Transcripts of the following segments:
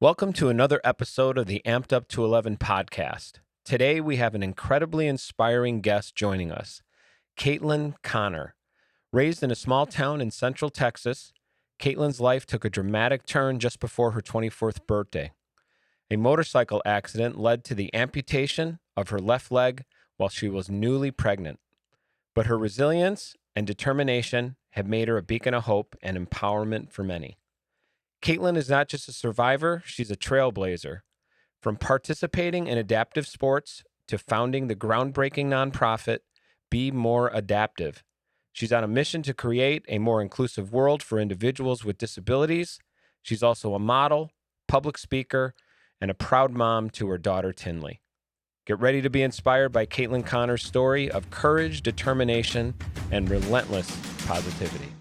Welcome to another episode of the AMP'D UP211 Podcast. Today we have an incredibly inspiring guest joining us, Caitlin Connor. Raised in a small town in central Texas, Caitlin's life took a dramatic turn just before her 24th birthday. A motorcycle accident led to the amputation of her left leg while she was newly pregnant. But her resilience and determination have made her a beacon of hope and empowerment for many. Caitlin is not just a survivor, she's a trailblazer. From participating in adaptive sports to founding the groundbreaking nonprofit, Be More Adaptive. She's on a mission to create a more inclusive world for individuals with disabilities. She's also a model, public speaker, and a proud mom to her daughter, Tinley. Get ready to be inspired by Caitlin Connor's story of courage, determination, and relentless positivity.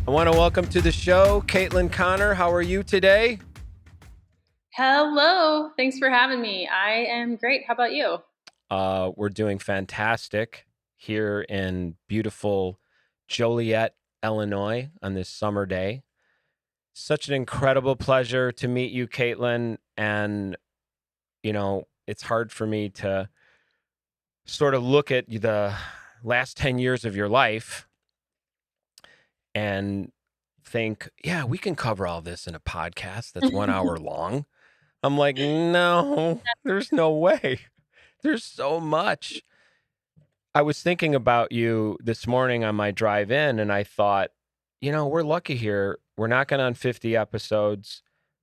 I want to welcome to the show, Caitlin Connor. How are you today? Hello. Thanks for having me. I am great. How about you? We're doing fantastic here in beautiful Joliet, Illinois on this summer day. Such an incredible pleasure to meet you, Caitlin. And, it's hard for me to sort of look at the last 10 years of your life and think, yeah, we can cover all this in a podcast that's 1 hour long. I'm like, no, there's no way. There's so much. I was thinking about you this morning on my drive in, and I thought, we're lucky here. We're knocking on 50 episodes.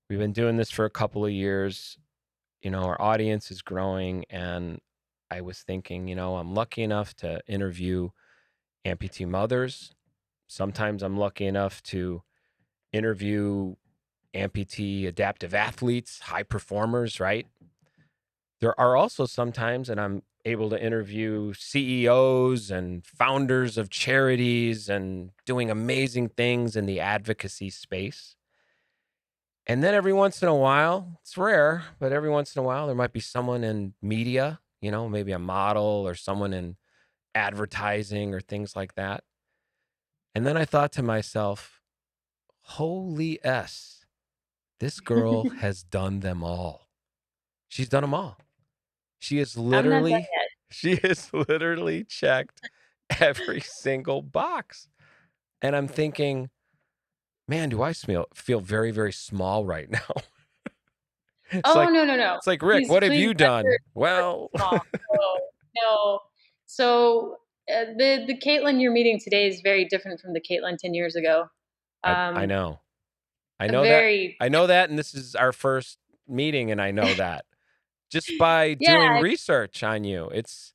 We've been doing this for a couple of years. Our audience is growing, and I was thinking, I'm lucky enough to interview amputee mothers. Sometimes I'm lucky enough to interview amputee adaptive athletes, high performers, right? There are also sometimes, and I'm able to interview CEOs and founders of charities and doing amazing things in the advocacy space. And then every once in a while, it's rare, but every once in a while, there might be someone in media, maybe a model or someone in advertising or things like that. And then I thought to myself, holy S, this girl has done them all. She's done them all. She has I'm not done literally checked every single box. And I'm thinking, man, do I feel very, very small right now? yet. Oh, no. It's like, Rick, what have you done? Well, Small. No. So the Caitlin you're meeting today is very different from the Caitlin 10 years ago. I know. I A know that. very, I know that. And this is our first meeting, and I know that. Just by doing yeah, research on you. It's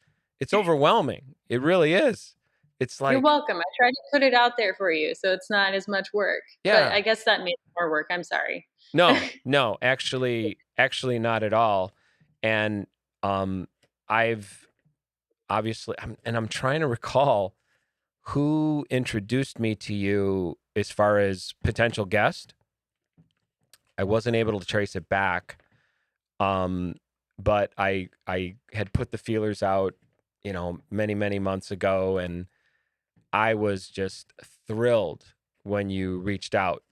overwhelming. It really is. It's you're like, welcome. I tried to put it out there for you, so it's not as much work. But yeah. I guess that made more work. I'm sorry. No, actually not at all. And I've obviously, I'm trying to recall who introduced me to you as far as potential guest. I wasn't able to trace it back. But I had put the feelers out, many, many months ago, and I was just thrilled when you reached out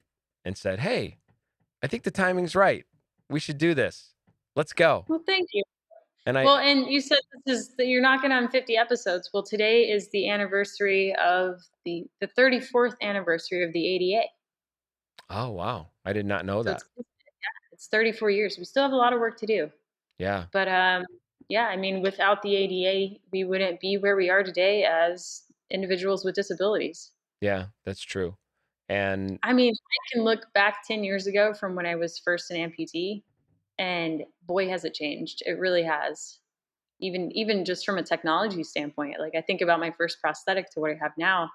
and said, "Hey, I think the timing's right. We should do this. Let's go." Well, thank you. And Well, and you said this is that you're knocking on 50 episodes. Well, today is the anniversary of the 34th anniversary of the ADA. oh, wow. I did not know So that. it's 34 years. We still have a lot of work to do. Yeah. But yeah, I mean, without the ADA, we wouldn't be where we are today as individuals with disabilities. Yeah, that's true. And I mean, I can look back 10 years ago from when I was first an amputee, and boy, has it changed. It really has. Even just from a technology standpoint, like I think about my first prosthetic to what I have now.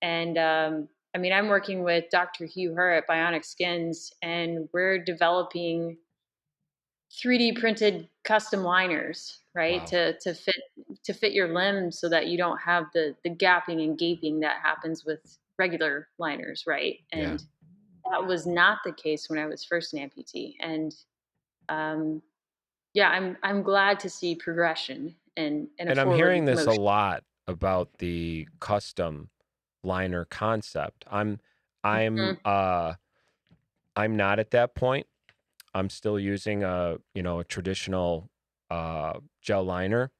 And I mean, I'm working with Dr. Hugh Herr at Bionic Skins, and we're developing 3D printed custom liners, right? wow. To fit your limb so that you don't have the gapping and gaping that happens with regular liners, right? Yeah. And that was not the case when I was first an amputee. And yeah, I'm glad to see progression and a And I'm forward hearing this a motion. lot about the custom liner concept. I'm Mhm. uh I'm not at that point. I'm still using a traditional gel liner,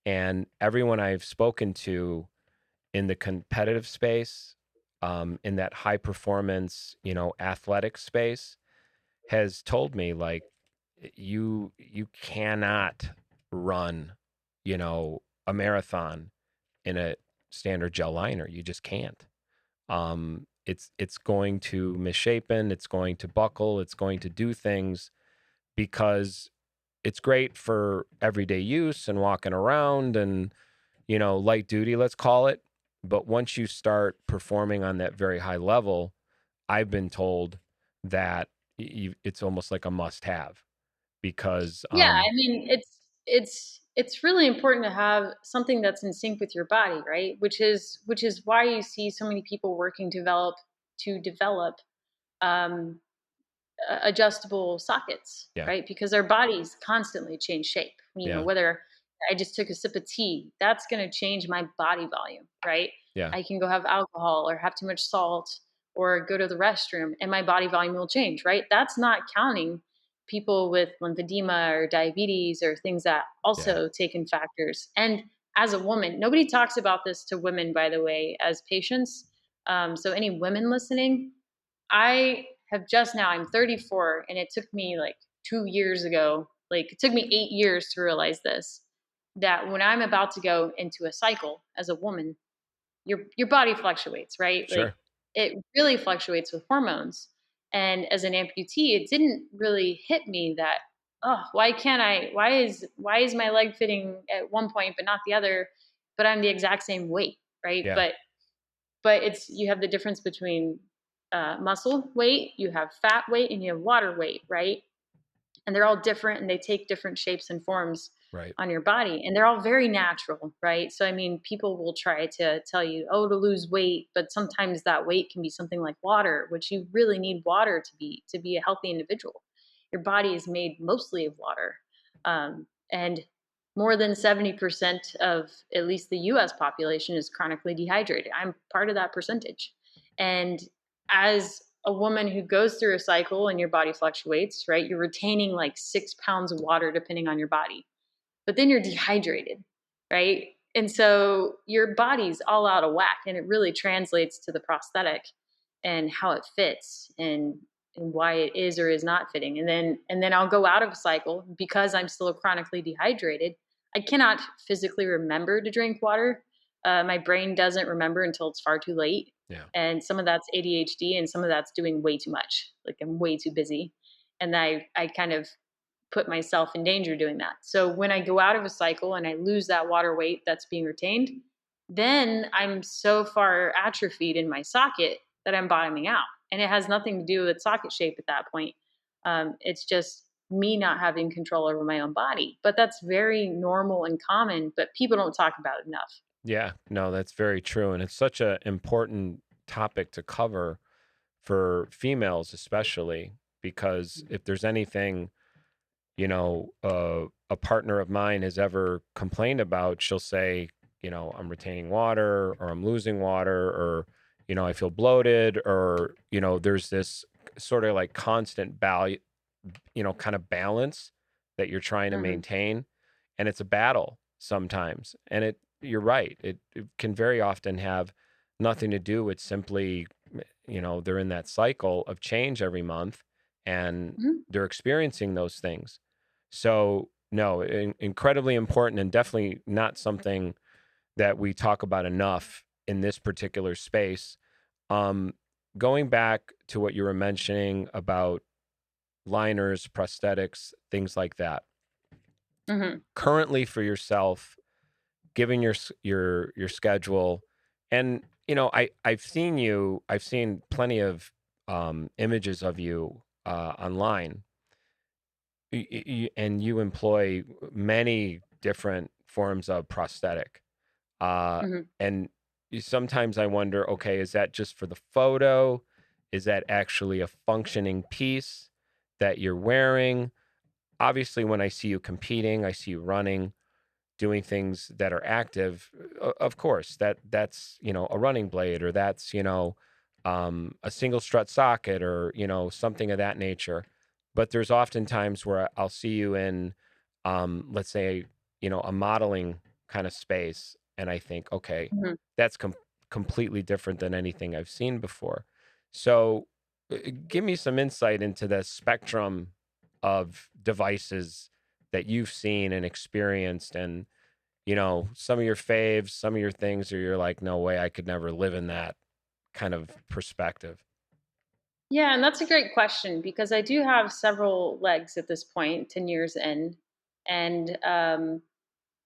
and everyone I've spoken to in the competitive space, in that high performance, athletic space, has told me like you cannot run, a marathon in a standard gel liner. You just can't. It's going to misshapen, it's going to buckle, it's going to do things because it's great for everyday use and walking around and light duty, let's call it. But once you start performing on that very high level, I've been told that it's almost like a must have because Yeah, I mean, it's really important to have something that's in sync with your body, right? Which is why you see so many people working to develop um, adjustable sockets, yeah, right? Because our bodies constantly change shape. yeah, Whether I just took a sip of tea, that's going to change my body volume, right? yeah, I can go have alcohol or have too much salt or go to the restroom and my body volume will change, right? That's not counting people with lymphedema or diabetes or things that yeah, also take in factors. And as a woman, nobody talks about this to women, by the way, as patients. So any women listening, I have just now, I'm 34, and it took me like 2 years ago, like it took me 8 years to realize this, that when I'm about to go into a cycle as a woman, your body fluctuates, right? Like sure, it really fluctuates with hormones. And as an amputee, it didn't really hit me that, oh, why is my leg fitting at one point but not the other, but I'm the exact same weight, right? yeah, But it's you have the difference between muscle weight, you have fat weight, and you have water weight, right? And they're all different, and they take different shapes and forms right, on your body, and they're all very natural, right? So I mean, people will try to tell you, oh, to lose weight, but sometimes that weight can be something like water, which you really need water to be a healthy individual. Your body is made mostly of water, and more than 70% of at least the US population is chronically dehydrated. I'm part of that percentage. And as a woman who goes through a cycle and your body fluctuates, right? You're retaining like 6 pounds of water depending on your body, but then you're dehydrated, right? And so your body's all out of whack, and it really translates to the prosthetic and how it fits and why it is or is not fitting. And then I'll go out of a cycle because I'm still chronically dehydrated. I cannot physically remember to drink water. My brain doesn't remember until it's far too late. yeah, And some of that's ADHD, and some of that's doing way too much. Like I'm way too busy, and I kind of put myself in danger doing that. So when I go out of a cycle and I lose that water weight that's being retained, then I'm so far atrophied in my socket that I'm bottoming out. And it has nothing to do with socket shape at that point. It's just me not having control over my own body. But that's very normal and common, but people don't talk about it enough. yeah. No, that's very true, and it's such a important topic to cover for females, especially because if there's anything a partner of mine has ever complained about, she'll say, I'm retaining water or I'm losing water or, I feel bloated or, there's this sort of like constant value, kind of balance that you're trying to Hmm. maintain. And it's a battle sometimes. And you're right. It can very often have nothing to do with simply, they're in that cycle of change every month and Hmm. they're experiencing those things. So, no, incredibly important and definitely not something that we talk about enough in this particular space. Um, Going back to what you were mentioning about liners, prosthetics, things like that. Hmm. Currently, for yourself, given your schedule, and I've seen plenty of images of you online and you employ many different forms of prosthetic. Hmm. And sometimes I wonder, okay, is that just for the photo? Is that actually a functioning piece that you're wearing? Obviously, when I see you competing, I see you running, doing things that are active, of course, that's, you know, a running blade, or that's, you know, a single strut socket, or, you know, something of that nature. But there's often times where I'll see you in, let's say, you know, a modeling kind of space, and I think, okay, Mhm. that's completely different than anything I've seen before. So, give me some insight into the spectrum of devices that you've seen and experienced, and, you know, some of your faves, some of your things where you're like, no way, I could never live in that kind of perspective. Yeah, and that's a great question because I do have several legs at this point, 10 years in, and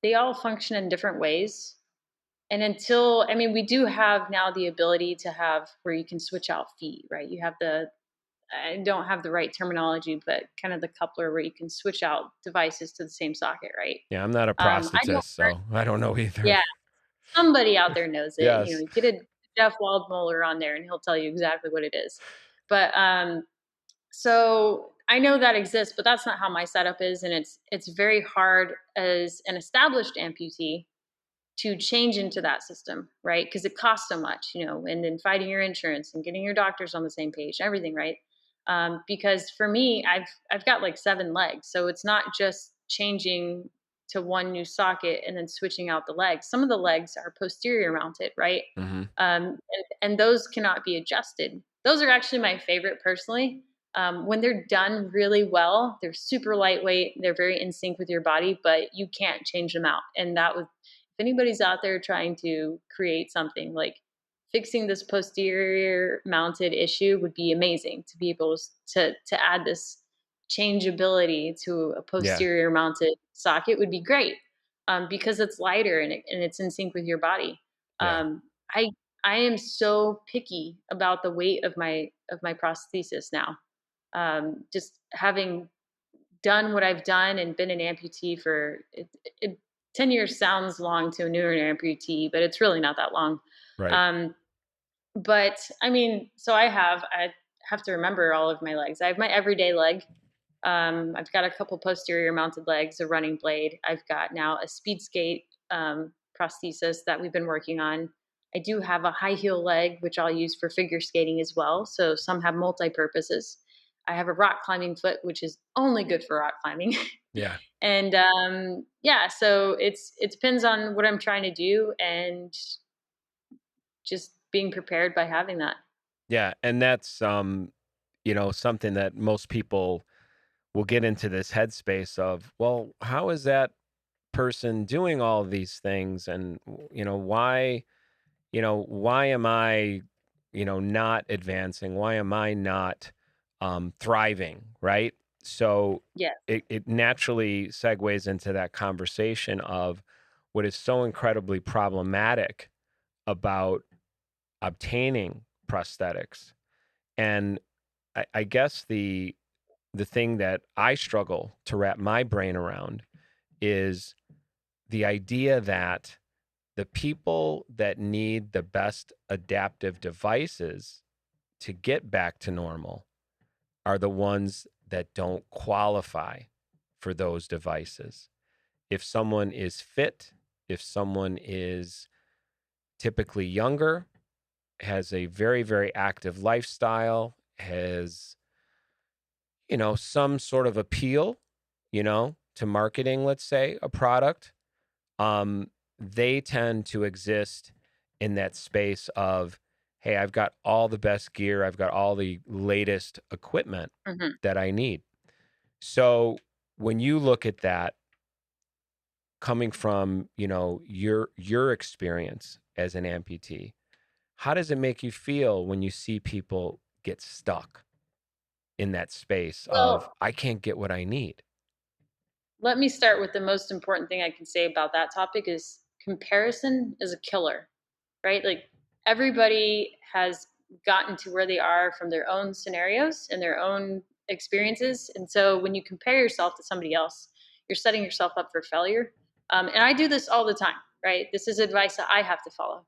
they all function in different ways. And until, I mean, we do have now the ability to have where you can switch out feet, right? You have the, I don't have the right terminology, but kind of the coupler where you can switch out devices to the same socket, right? Yeah, I'm not a I don't, prosthetist, so I don't know either. yeah, somebody out there knows it. You know, Yes. you get a Jeff Waldmoller on there and he'll tell you exactly what it is. But so I know that exists, but that's not how my setup is, and it's very hard as an established amputee to change into that system, right? Because it costs so much, you know, and then fighting your insurance and getting your doctors on the same page, everything, right? Because for me, I've got like 7 legs, so it's not just changing to one new socket and then switching out the legs. Some of the legs are posterior mounted, right? Hmm. And those cannot be adjusted. Those are actually my favorite personally. When they're done really well, they're super lightweight, they're very in sync with your body, but you can't change them out. And that was, if anybody's out there trying to create something like fixing this posterior mounted issue would be amazing to be able to add this changeability to a Yeah. posterior mounted socket would be great, because it's lighter and it's in sync with your body. Yeah. um, I I am so picky about the weight of my prosthesis now. Just having done what I've done and been an amputee for 10 years sounds long to a newer amputee, but it's really not that long. Right. Um, but I mean, so I have to remember all of my legs. I have my everyday leg. I've got a couple posterior mounted legs, a running blade. I've got now a speed skate prosthesis that we've been working on. I do have a high heel leg, which I'll use for figure skating as well. So some have multi purposes. I have a rock climbing foot, which is only good for rock climbing. Yeah. And yeah, so it depends on what I'm trying to do and just being prepared by having that. Yeah. And that's, you know, something that most people will get into this headspace of, well, how is that person doing all of these things? And, you know, why am I, you know, not advancing? Why am I not thriving? Right. So Yeah. it naturally segues into that conversation of what is so incredibly problematic about obtaining prosthetics. And I guess the thing that I struggle to wrap my brain around is the idea that the people that need the best adaptive devices to get back to normal are the ones that don't qualify for those devices. If someone is fit, if someone is typically younger, has a very, very active lifestyle, has, you know, some sort of appeal, you know, to marketing, let's say, a product, um, they tend to exist in that space of, hey, I've got all the best gear, I've got all the latest equipment Hmm. that I need. So when you look at that coming from, you know, your experience as an amputee, how does it make you feel when you see people get stuck in that space of, Well, I can't get what I need? let me start with the most important thing I can say about that topic is comparison is a killer, right? Like everybody has gotten to where they are from their own scenarios and their own experiences. And so when you compare yourself to somebody else, you're setting yourself up for failure. And I do this all the time, right? This is advice that I have to follow,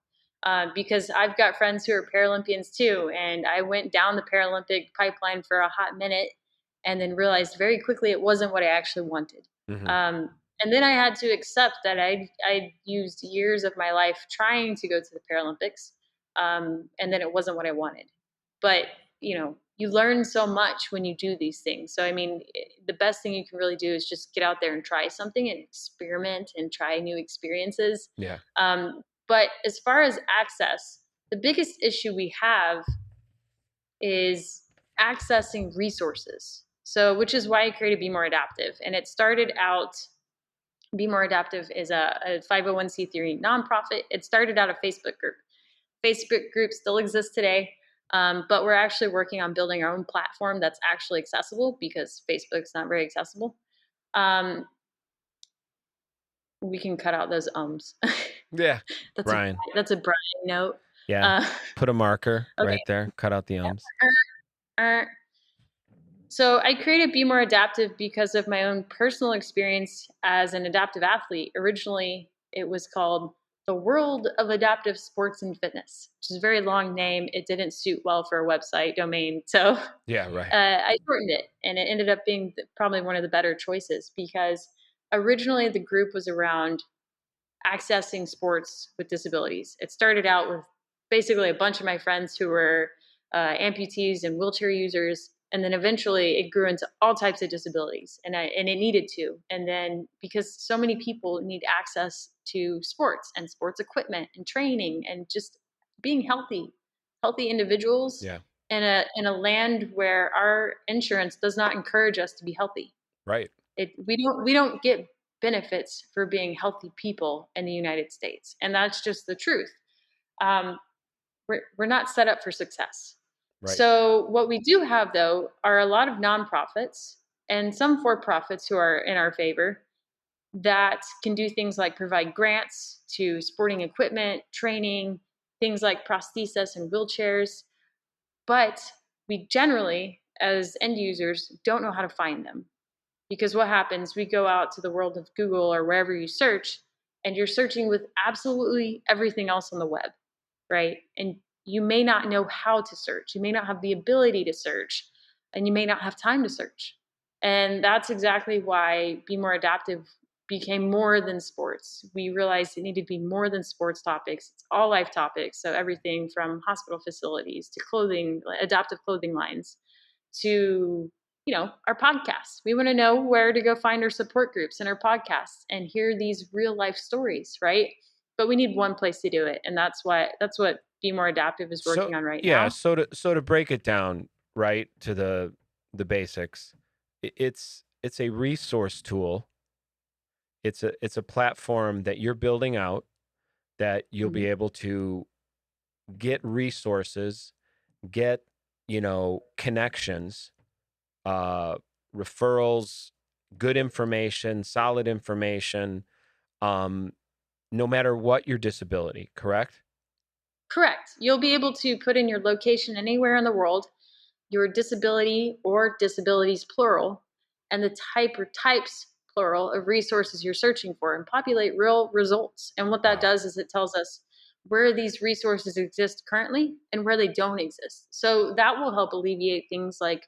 because I've got friends who are Paralympians too. And I went down the Paralympic pipeline for a hot minute and then realized very quickly it wasn't what I actually wanted. Hmm. Um, And then I had to accept that I'd used years of my life trying to go to the Paralympics, and then it wasn't what I wanted. But you learn so much when you do these things. So I mean, the best thing you can really do is just get out there and try something and experiment and try new experiences. Yeah. But as far as access, the biggest issue we have is accessing resources. So, which is why I created Be More Adaptive. And it started out, Be More Adaptive is a 501c3 nonprofit. It started out a Facebook group. Facebook group still exists today, but we're actually working on building our own platform that's actually accessible because Facebook's not very accessible. We can cut out those ums. Yeah. that's Brian. that's a Brian note. Yeah. Put a marker Okay. right there. Cut out the ums. So I created Be More Adaptive because of my own personal experience as an adaptive athlete. Originally, it was called The World of Adaptive Sports and Fitness, which is a very long name. It didn't suit well for a website domain. So yeah, right. I shortened it, and it ended up being probably one of the better choices because originally the group was around accessing sports with disabilities. It started out with basically a bunch of my friends who were amputees and wheelchair users, and then eventually it grew into all types of disabilities, and it needed to. And then because so many people need access to sports and sports equipment and training and just being healthy individuals Yeah. in a land where our insurance does not encourage us to be healthy. Right. We don't get benefits for being healthy people in the United States, and that's just the truth. We're not set up for success. Right. So what we do have, though, are a lot of nonprofits and some for-profits who are in our favor that can do things like provide grants to sporting equipment, training, things like prosthesis and wheelchairs. But we generally, as end users, don't know how to find them. Because what happens, we go out to the world of Google or wherever you search, and you're searching with absolutely everything else on the web, right? And you may not know how to search. You may not have the ability to search, and you may not have time to search. And that's exactly why Be More Adaptive became more than sports. We realized it needed to be more than sports topics. It's all life topics. So everything from hospital facilities to clothing, adaptive clothing lines, to our podcasts. We want to know where to go find our support groups and our podcasts and hear these real life stories, right? But we need one place to do it, and that's what Be More Adaptive is working on right now. So to break it down right to the basics, it's a resource tool. It's a platform that you're building out that you'll be able to get resources, get connections, referrals, good information, solid information, no matter what your disability, correct? Correct. You'll be able to put in your location anywhere in the world, your disability or disabilities plural, and the type or types plural of resources you're searching for and populate real results. And what that does is it tells us where these resources exist currently and where they don't exist. So that will help alleviate things like,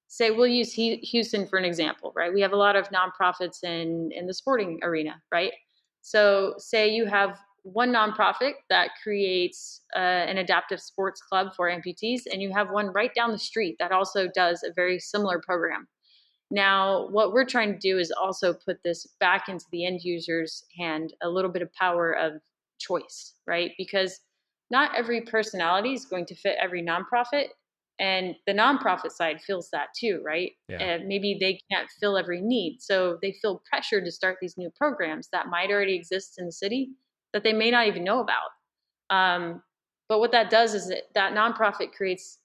say, we'll use Houston for an example, right? We have a lot of nonprofits in the sporting arena, right? So say you have one nonprofit that creates an adaptive sports club for amputees, and you have one right down the street that also does a very similar program. Now, what we're trying to do is also put this back into the end user's hand, a little bit of power of choice, right? Because not every personality is going to fit every nonprofit. And the nonprofit side feels that too, right? Yeah. Maybe they can't fill every need. So they feel pressured to start these new programs that might already exist in the city that they may not even know about. But what that does is that nonprofit creates,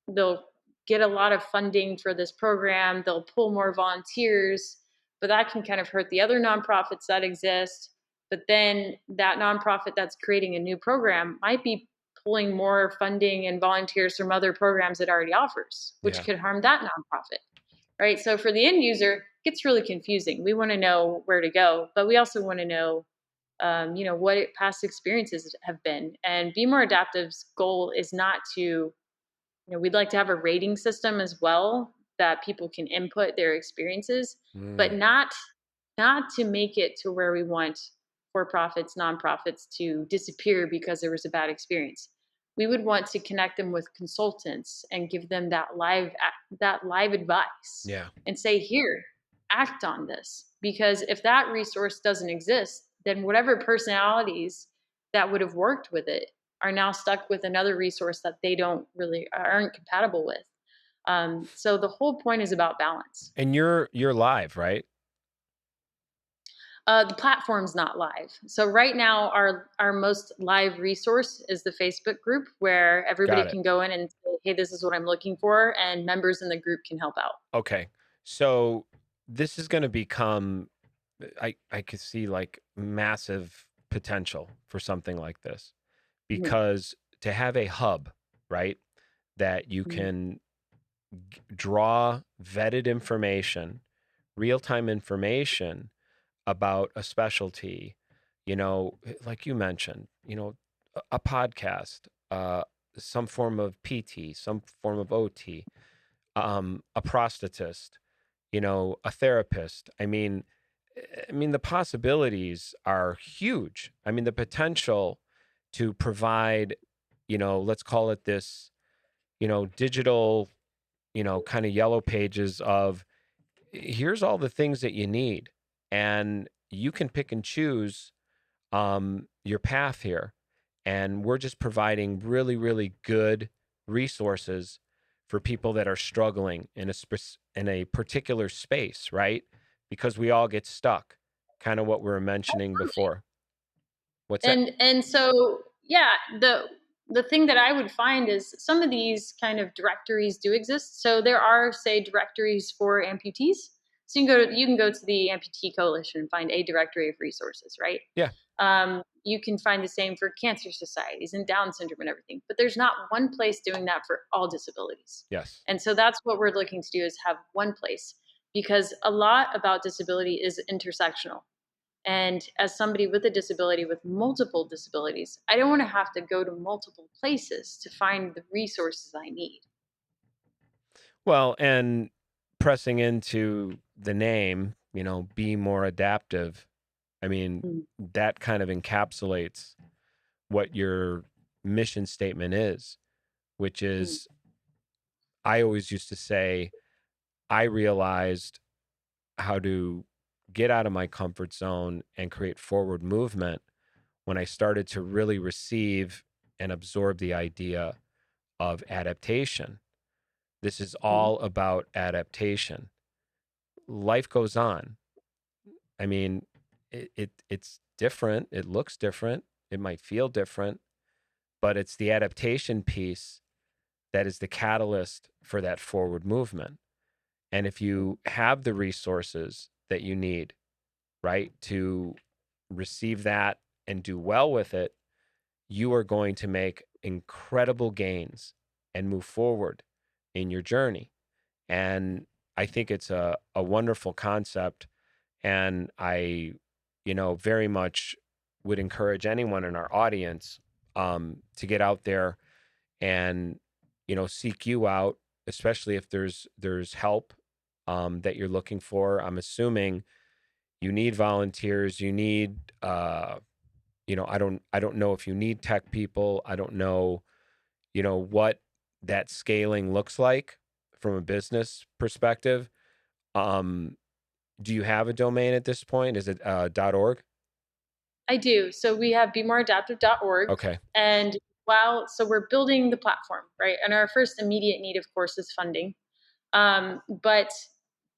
they'll get a lot of funding for this program, they'll pull more volunteers, but that can kind of hurt the other nonprofits that exist. But then that nonprofit that's creating a new program might be pulling more funding and volunteers from other programs it already offers, which could harm that nonprofit, right? So for the end user, it gets really confusing. We want to know where to go, but we also want to know what past experiences have been. And Be More Adaptive's goal is not to, we'd like to have a rating system as well that people can input their experiences, but not not to make it to where we want for-profits, nonprofits to disappear because there was a bad experience. We would want to connect them with consultants and give them that live advice Yeah. and say, here, act on this. Because if that resource doesn't exist, then whatever personalities that would have worked with it are now stuck with another resource that they aren't compatible with. So the whole point is about balance. And you're live, right? The platform's not live. So right now, our most live resource is the Facebook group, where everybody Got it. can go in and say, hey, this is what I'm looking for, and members in the group can help out. Okay. So this is going to become, I could see like massive potential for something like this, Mhm. because to have a hub, right, that you Mhm. can draw vetted information, real-time information about a specialty, like you mentioned, a podcast, some form of PT, some form of OT, a prosthetist, a therapist. I mean, the possibilities are huge. I mean, the potential to provide, let's call it this, digital, kind of yellow pages of here's all the things that you need, and you can pick and choose your path here. And we're just providing really, really good resources for people that are struggling in a particular space, right? Because we all get stuck, kind of what we were mentioning before. What's that? And so yeah, the thing that I would find is some of these kind of directories do exist. So there are, say, directories for amputees. So you can go to the Amputee Coalition and find a directory of resources, right? Yeah. You can find the same for cancer societies and Down syndrome and everything, but there's not one place doing that for all disabilities. Yes. And so that's what we're looking to do, is have one place, because a lot about disability is intersectional. And as somebody with a disability, with multiple disabilities, I don't want to have to go to multiple places to find the resources I need. Well, and pressing into the name, be more adaptive. I mean, Mm. that kind of encapsulates what your mission statement is, which Mm. is, I always used to say, I realized how to get out of my comfort zone and create forward movement when I started to really receive and absorb the idea of adaptation. This is Mm. all about adaptation. Life goes on. I mean, it's different. It looks different. It might feel different, but it's the adaptation piece that is the catalyst for that forward movement. And if you have the resources that you need, right, to receive that and do well with it, you are going to make incredible gains and move forward in your journey. And I think it's a wonderful concept. And I, very much would encourage anyone in our audience to get out there and, seek you out, especially if there's help that you're looking for. I'm assuming you need volunteers. You need, I don't know if you need tech people. I don't know, what that scaling looks like from a business perspective. Um, do you have a domain at this point? Is it .org? I do. So we have bemoreadaptive.org. Okay. And so we're building the platform, right? And our first immediate need, of course, is funding. But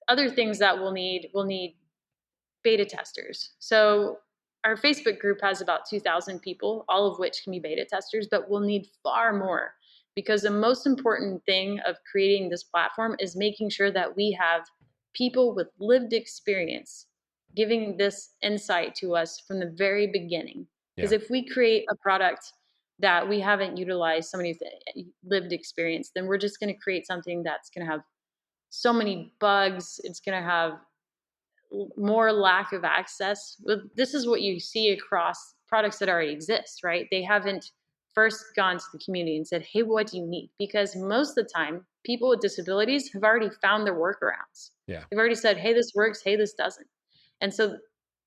other things that we'll need beta testers. So our Facebook group has about 2,000 people, all of which can be beta testers, but we'll need far more, because the most important thing of creating this platform is making sure that we have people with lived experience giving this insight to us from the very beginning. Because Yeah. if we create a product that we haven't utilized somebody's lived experience, then we're just going to create something that's going to have so many bugs. It's going to have more lack of access. This is what you see across products that already exist, right? They haven't first gone to the community and said, hey, what do you need? Because most of the time, people with disabilities have already found their workarounds. Yeah. They've already said, hey, this works, hey, this doesn't. And so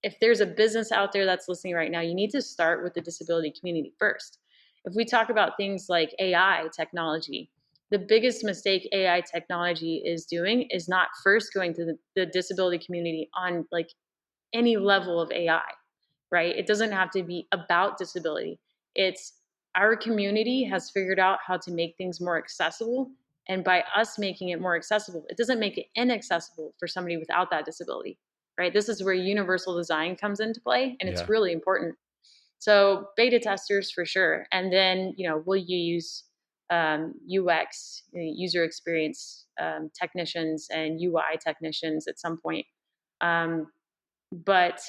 if there's a business out there that's listening right now, you need to start with the disability community first. If we talk about things like AI technology, the biggest mistake AI technology is doing is not first going to the disability community on like any level of AI, right? It doesn't have to be about disability. It's our community has figured out how to make things more accessible. And by us making it more accessible, it doesn't make it inaccessible for somebody without that disability, right? This is where universal design comes into play, and it's Yeah. really important. So beta testers for sure. And then, will you use UX, user experience technicians and UI technicians at some point? But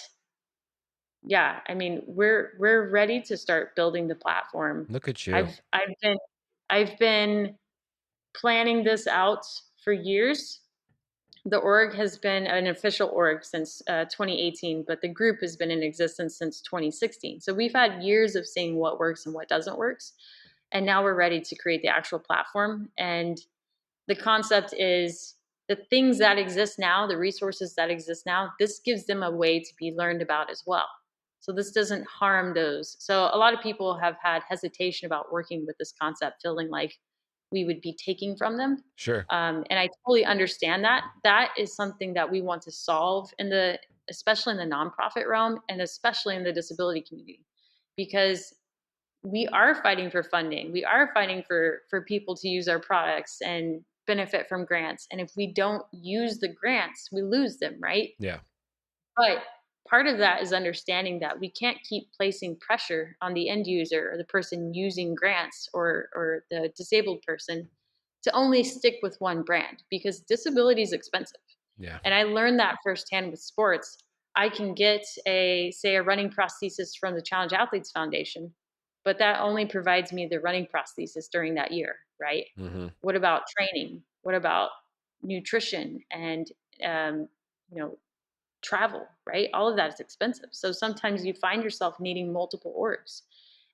yeah, I mean, we're ready to start building the platform. Look at you. I've been planning this out for years. The org has been an official org since 2018, but the group has been in existence since 2016. So we've had years of seeing what works and what doesn't work. And now we're ready to create the actual platform. And the concept is the things that exist now, the resources that exist now, this gives them a way to be learned about as well. So this doesn't harm those. So a lot of people have had hesitation about working with this concept, feeling like we would be taking from them. Sure. And I totally understand that. That is something that we want to solve especially in the nonprofit realm and especially in the disability community, because we are fighting for funding. We are fighting for people to use our products and benefit from grants. And if we don't use the grants, we lose them, right? Yeah. But part of that is understanding that we can't keep placing pressure on the end user or the person using grants or the disabled person to only stick with one brand, because disability is expensive. Yeah. And I learned that firsthand with sports. I can get say a running prosthesis from the Challenge Athletes Foundation, but that only provides me the running prosthesis during that year, right? Mm-hmm. What about training? What about nutrition and um, you know travel, right? All of that is expensive. So sometimes you find yourself needing multiple orgs.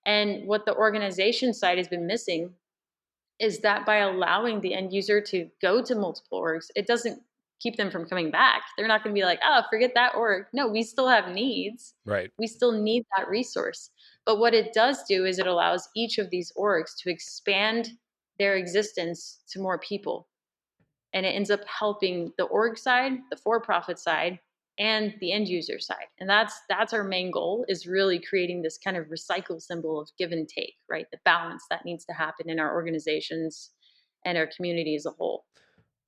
And what the organization side has been missing is that by allowing the end user to go to multiple orgs, it doesn't keep them from coming back. They're not going to be like, oh, forget that org. No, we still have needs. Right. We still need that resource. But what it does do is it allows each of these orgs to expand their existence to more people. And it ends up helping the org side, the for-profit side, and the end user side. And that's our main goal, is really creating this kind of recycle symbol of give and take, right? The balance that needs to happen in our organizations and our community as a whole.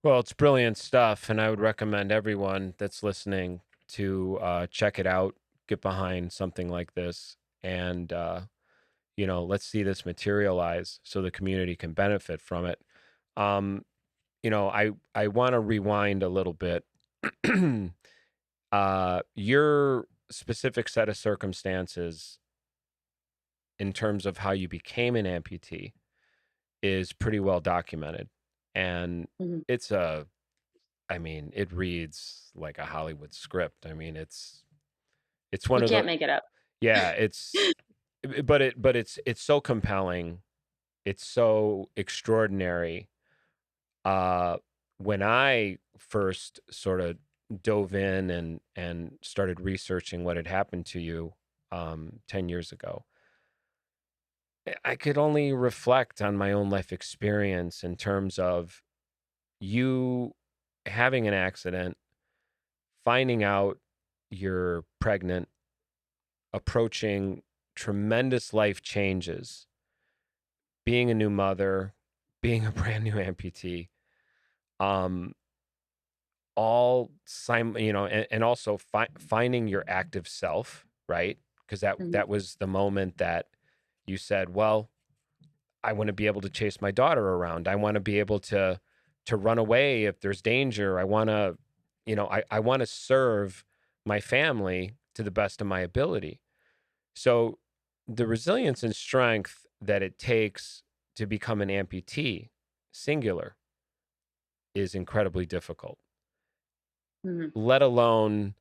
Well, it's brilliant stuff, and I would recommend everyone that's listening to check it out, get behind something like this, and let's see this materialize so the community can benefit from it. Um, I want to rewind a little bit. Your specific set of circumstances in terms of how you became an amputee is pretty well documented, and Mhm. it's it reads like a Hollywood script. I mean, it's one You of the can't make it up. yeah, it's so compelling. It's so extraordinary. Uh, when I first sort of dove in and started researching what had happened to you 10 years ago, I could only reflect on my own life experience in terms of you having an accident, finding out you're pregnant, approaching tremendous life changes, being a new mother, being a brand new amputee, um, and also finding your active self, right? Because Mhm. that was the moment that you said, well, I want to be able to chase my daughter around. I want to be able to run away if there's danger. I want to, I want to serve my family to the best of my ability. So the resilience and strength that it takes to become an amputee, singular, is incredibly difficult, Mhm. let alone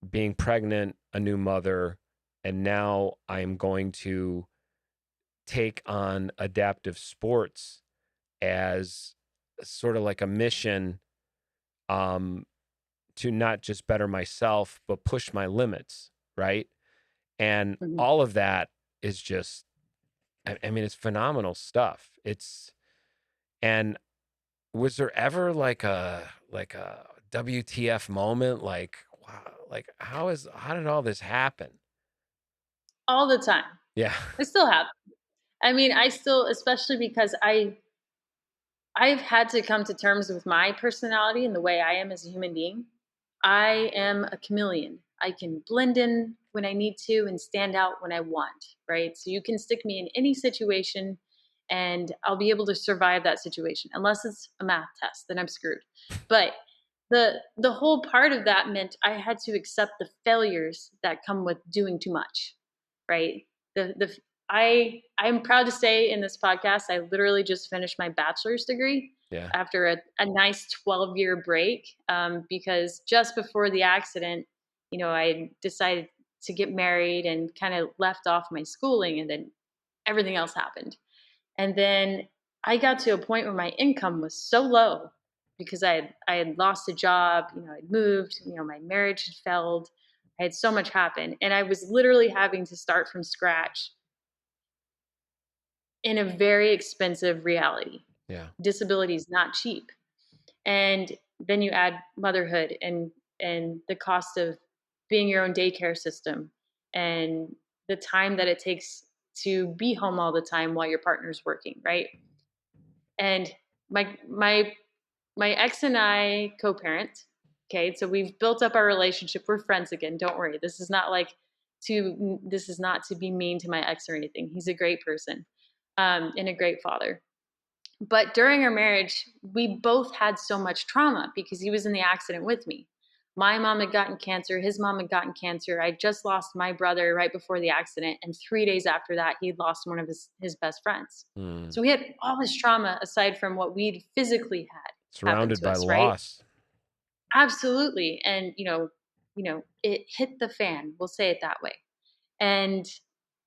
being pregnant, a new mother, and now I'm going to take on adaptive sports as sort of like a mission, um, to not just better myself, but push my limits, right? And Mhm. all of that is just, I mean, it's phenomenal stuff. And was there ever like a WTF moment? Like, wow, like how did all this happen? All the time. Yeah. I still have. I mean, I still, especially because I've had to come to terms with my personality and the way I am as a human being. I am a chameleon. I can blend in when I need to and stand out when I want, right? So you can stick me in any situation and I'll be able to survive that situation unless it's a math test, then I'm screwed. But the whole part of that meant I had to accept the failures that come with doing too much, right? The I'm proud to say in this podcast, I literally just finished my bachelor's degree Yeah. after a nice 12-year break, because just before the accident, I decided to get married and kind of left off my schooling, and then everything else happened. And then I got to a point where my income was so low because I had lost a job, I'd moved, my marriage had failed. I had so much happen, and I was literally having to start from scratch in a very expensive reality. Yeah. Disability is not cheap. And then you add motherhood and the cost of being your own daycare system and the time that it takes to be home all the time while your partner's working, right? And my ex and I co-parent. Okay, so we've built up our relationship. We're friends again. Don't worry. This is not to be mean to my ex or anything. He's a great person, and a great father. But during our marriage, we both had so much trauma because he was in the accident with me. My mom had gotten cancer. His mom had gotten cancer. I just lost my brother right before the accident. And 3 days after that, he'd lost one of his best friends. Mm. So we had all this trauma aside from what we'd physically had happen Surrounded to by us, right? loss. Absolutely. And, it hit the fan. We'll say it that way. And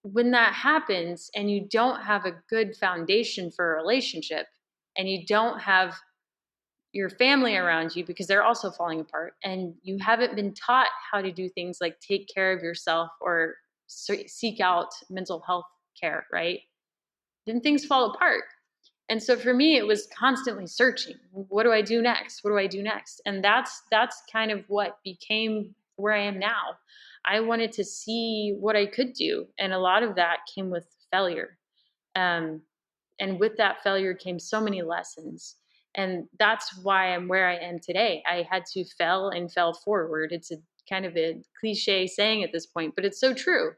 when that happens and you don't have a good foundation for a relationship and you don't have your family around you because they're also falling apart and you haven't been taught how to do things like take care of yourself or seek out mental health care, right? Then things fall apart. And so for me, it was constantly searching. What do I do next? What do I do next? And that's kind of what became where I am now. I wanted to see what I could do, and a lot of that came with failure. Um, and with that failure came so many lessons. And that's why I'm where I am today. I had to fail and fell forward. It's a kind of a cliche saying at this point, but it's so true.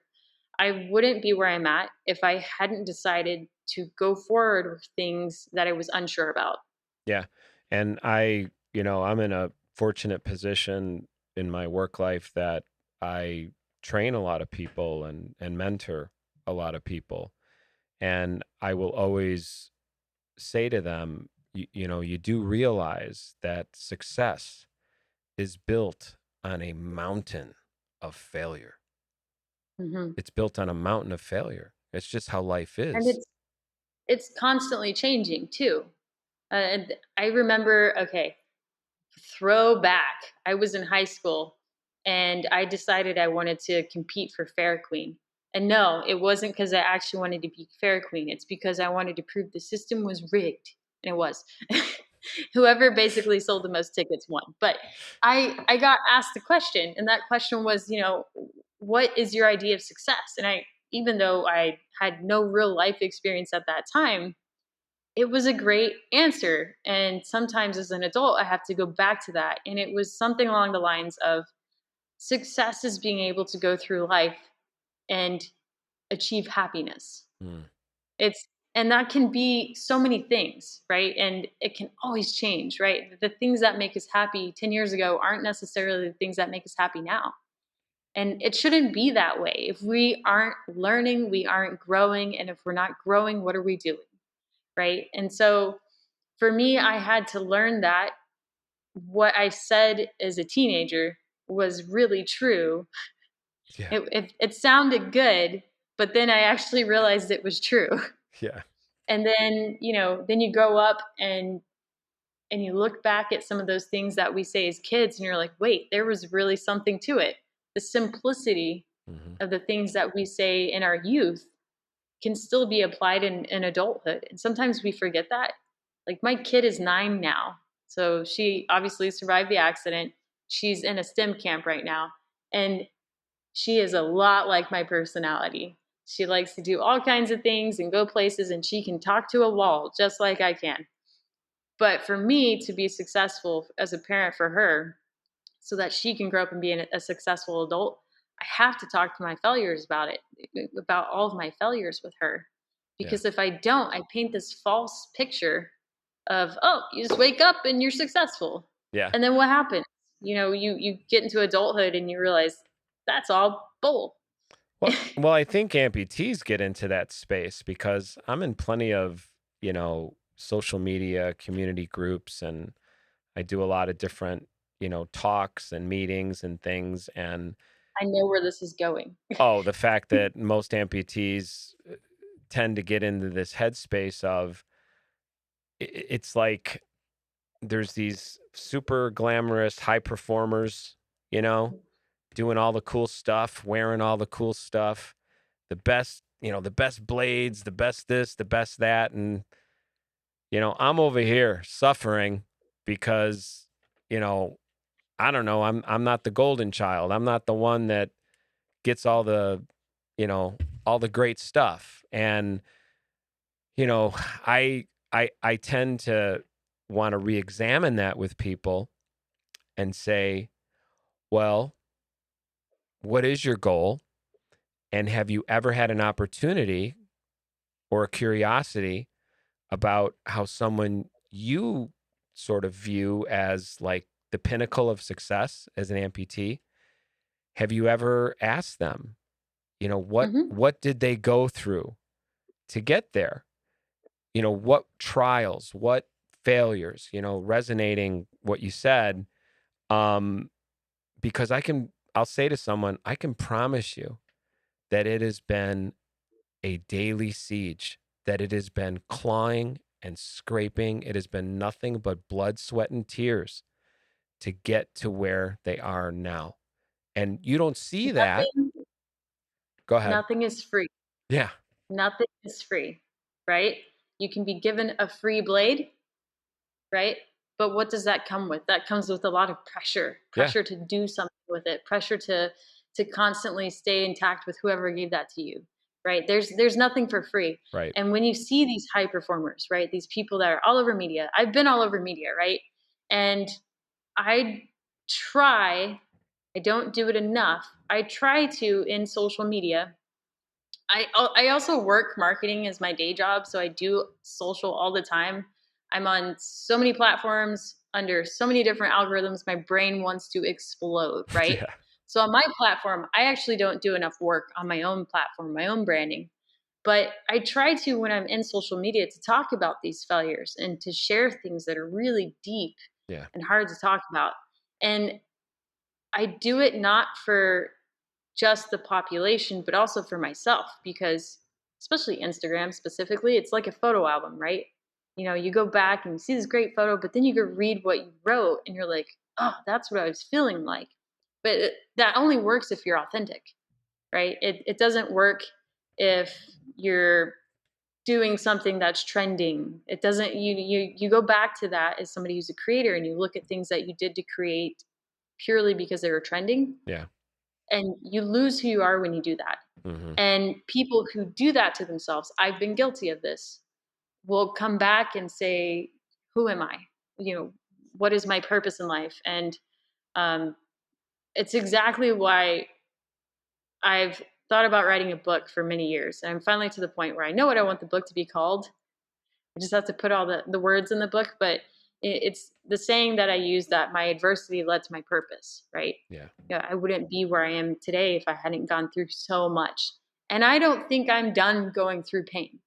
I wouldn't be where I'm at if I hadn't decided to go forward with things that I was unsure about. Yeah. And I'm in a fortunate position in my work life that I train a lot of people and mentor a lot of people. And I will always say to them, you do realize that success is built on a mountain of failure. Hmm. It's built on a mountain of failure. It's just how life And is. it's constantly changing too. And I remember, okay, throwback. I was in high school and I decided I wanted to compete for Fair Queen. And no, it wasn't because I actually wanted to be Fair Queen. It's because I wanted to prove the system was rigged. And it was. Whoever basically sold the most tickets won. But I got asked a question, and that question was, what is your idea of success? And even though I had no real life experience at that time, it was a great answer. And sometimes as an adult, I have to go back to that. And it was something along the lines of success is being able to go through life and achieve happiness. Mm. And that can be so many things, right? And it can always change, right? The things that make us happy 10 years ago aren't necessarily the things that make us happy now. And it shouldn't be that way. If we aren't learning, we aren't growing. And if we're not growing, what are we doing? Right. And so for me, I had to learn that what I said as a teenager was really true. Yeah. It sounded good, but then I actually realized it was true. Yeah. And then, then you grow up and and you look back at some of those things that we say as kids, and you're like, wait, there was really something to it. The simplicity Mm-hmm. of the things that we say in our youth can still be applied in adulthood. And sometimes we forget that. Like, my kid is 9 now. So she obviously survived the accident. She's in a STEM camp right now. And she is a lot like my personality. She likes to do all kinds of things and go places, and she can talk to a wall just like I can. But for me to be successful as a parent for her, so that she can grow up and be a successful adult, I have to talk to my failures about it, about all of my failures with her. Yeah. Because if I don't, I paint this false picture of, oh, you just wake up and you're successful. Yeah. And then what happens? You get into adulthood and you realize that's all bull. Well, I think amputees get into that space because I'm in plenty of, social media community groups, and I do a lot of different, talks and meetings and things. And I know where this is going. the fact that most amputees tend to get into this headspace of it's like there's these super glamorous high performers, doing all the cool stuff, wearing all the cool stuff, the best blades, the best this, the best that. And, I'm over here suffering because, I don't know, I'm not the golden child. I'm not the one that gets you know, all the great stuff. And, you know, I tend to want to re-examine that with people and say, well, what is your goal? And have you ever had an opportunity or a curiosity about how someone you sort of view as like the pinnacle of success as an amputee? Have you ever asked them, Hmm. what did they go through to get there? What trials, what failures, resonating what you said. Um, because I'll say to someone, I can promise you that it has been a daily siege, that it has been clawing and scraping. It has been nothing but blood, sweat, and tears to get to where they are now. And you don't see that. Nothing, Go ahead. nothing is free. Yeah. Nothing is free, right? You can be given a free blade, right? But what does that come with? That comes with a lot of pressure, Yeah. pressure to do something with it, pressure to constantly stay intact with whoever gave that to you, right? There's nothing for free. Right. And when you see these high performers, right? These people that are all over media. I've been all over media, right? And I try, I don't do it enough. I try to in social media. I also work marketing as my day job, so I do social all the time. I'm on so many platforms under so many different algorithms. My brain wants to explode, right? Yeah. So on my platform, I actually don't do enough work on my own platform, my own branding. But I try to, when I'm in social media, to talk about these failures and to share things that are really deep Yeah. and hard to talk about. And I do it not for just the population, but also for myself, because especially Instagram specifically, it's like a photo album, right? You go back and you see this great photo, but then you go read what you wrote and you're like, oh, that's what I was feeling like. But that only works if you're authentic, right? It doesn't work if you're doing something that's trending. It doesn't, you go back to that as somebody who's a creator and you look at things that you did to create purely because they were trending, Yeah. and you lose who you are when you do that. Mm-hmm. And people who do that to themselves, I've been guilty of this, will come back and say, who am I? What is my purpose in life? And um, it's exactly why I've thought about writing a book for many years. And I'm finally to the point where I know what I want the book to be called. I just have to put all the words in the book, but it's the saying that I use, that my adversity led to my purpose, right? Yeah. I wouldn't be where I am today if I hadn't gone through so much. And I don't think I'm done going through pain.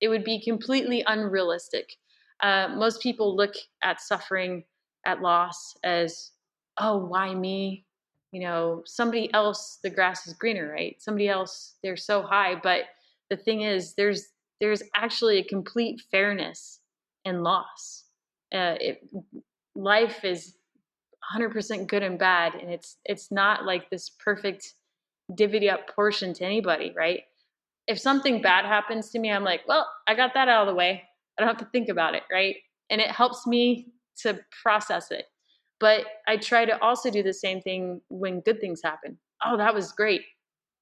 It would be completely unrealistic. Most people look at suffering, at loss as, oh, why me? Somebody else, the grass is greener, right? Somebody else, they're so high. But the thing is, there's actually a complete fairness in loss. Life is 100% good and bad, and it's not like this perfect divvied up portion to anybody, right? If something bad happens to me, I'm like, well, I got that out of the way. I don't have to think about it, right? And it helps me to process it. But I try to also do the same thing when good things happen. Oh, that was great.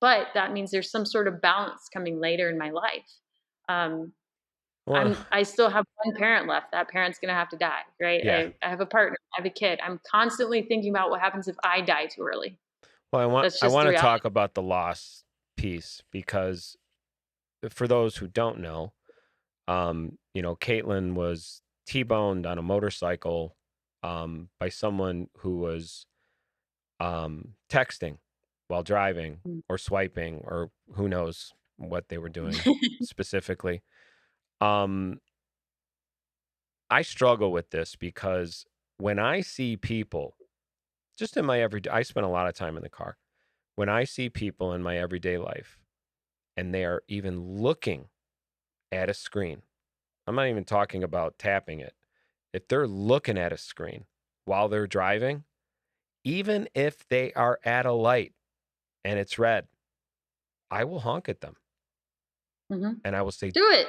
But that means there's some sort of balance coming later in my life. Um, Well, I still have one parent left. That parent's gonna have to die, right? yeah. I have a partner. I have a kid. I'm constantly thinking about what happens if I die too early. Well, That's I just the want to reality. talk about the loss piece, because for those who don't know, Caitlin was T-boned on a motorcycle by someone who was texting while driving, Mm. or swiping, or who knows what they were doing specifically. Um, I struggle with this because when I see people, just in my everyday, I spend a lot of time in the car. When I see people in my everyday life and they are even looking at a screen, I'm not even talking about tapping it. If they're looking at a screen while they're driving, even if they are at a light and it's red, I will honk at them. Mm-hmm. And I will say, Do it.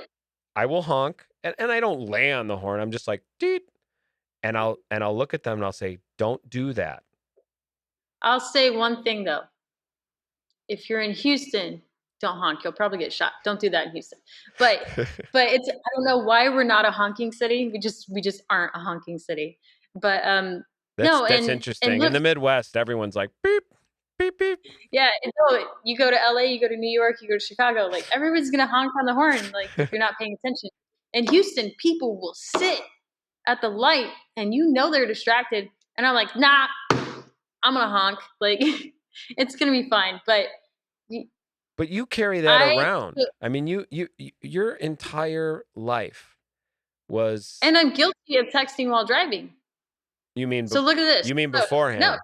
I will honk. And I don't lay on the horn. I'm just like, deet. And I'll look at them and I'll say, don't do that. I'll say one thing though. If you're in Houston, don't honk. You'll probably get shot. Don't do that in Houston. But it's, I don't know why we're not a honking city. We just aren't a honking city. But no, That's and interesting. In look, the Midwest, everyone's like, beep, beep, beep. yeah, and no, you go to LA, you go to New York, you go to Chicago, like everybody's gonna honk on the horn, like if you're not paying attention. In Houston, people will sit at the light and they're distracted. And I'm like, nah, I'm gonna honk. Like it's gonna be fine. But But you carry that I around. I mean, your entire life was, and I'm guilty of texting while driving. you mean, So look at this. you mean So, no, beforehand.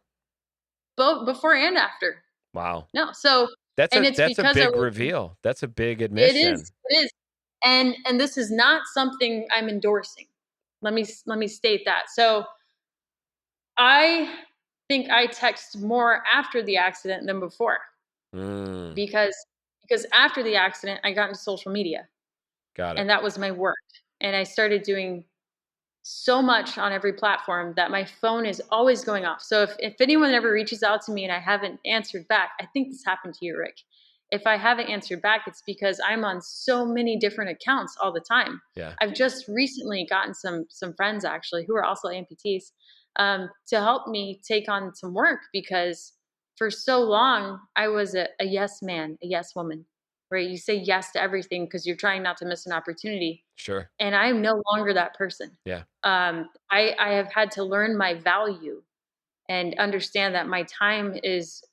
both before and after. Wow. No. So That's and it's a because big reveal. That's a big it admission. is, it is. And this is not something I'm endorsing. Let me state that. So I think I text more after the accident than before, Mm, because after the accident I got into social media, got it. and that was my work, and I started doing so much on every platform that my phone is always going off. So if anyone ever reaches out to me and I haven't answered back, I think this happened to you, Rick. If I haven't answered back, it's because I'm on so many different accounts all the time. Yeah. I've just recently gotten some friends actually who are also amputees, to help me take on some work, because for so long I was a yes man, a yes woman, right? You say yes to everything because you're trying not to miss an opportunity. Sure. And I'm no longer that person. Yeah. I have had to learn my value and understand that my time is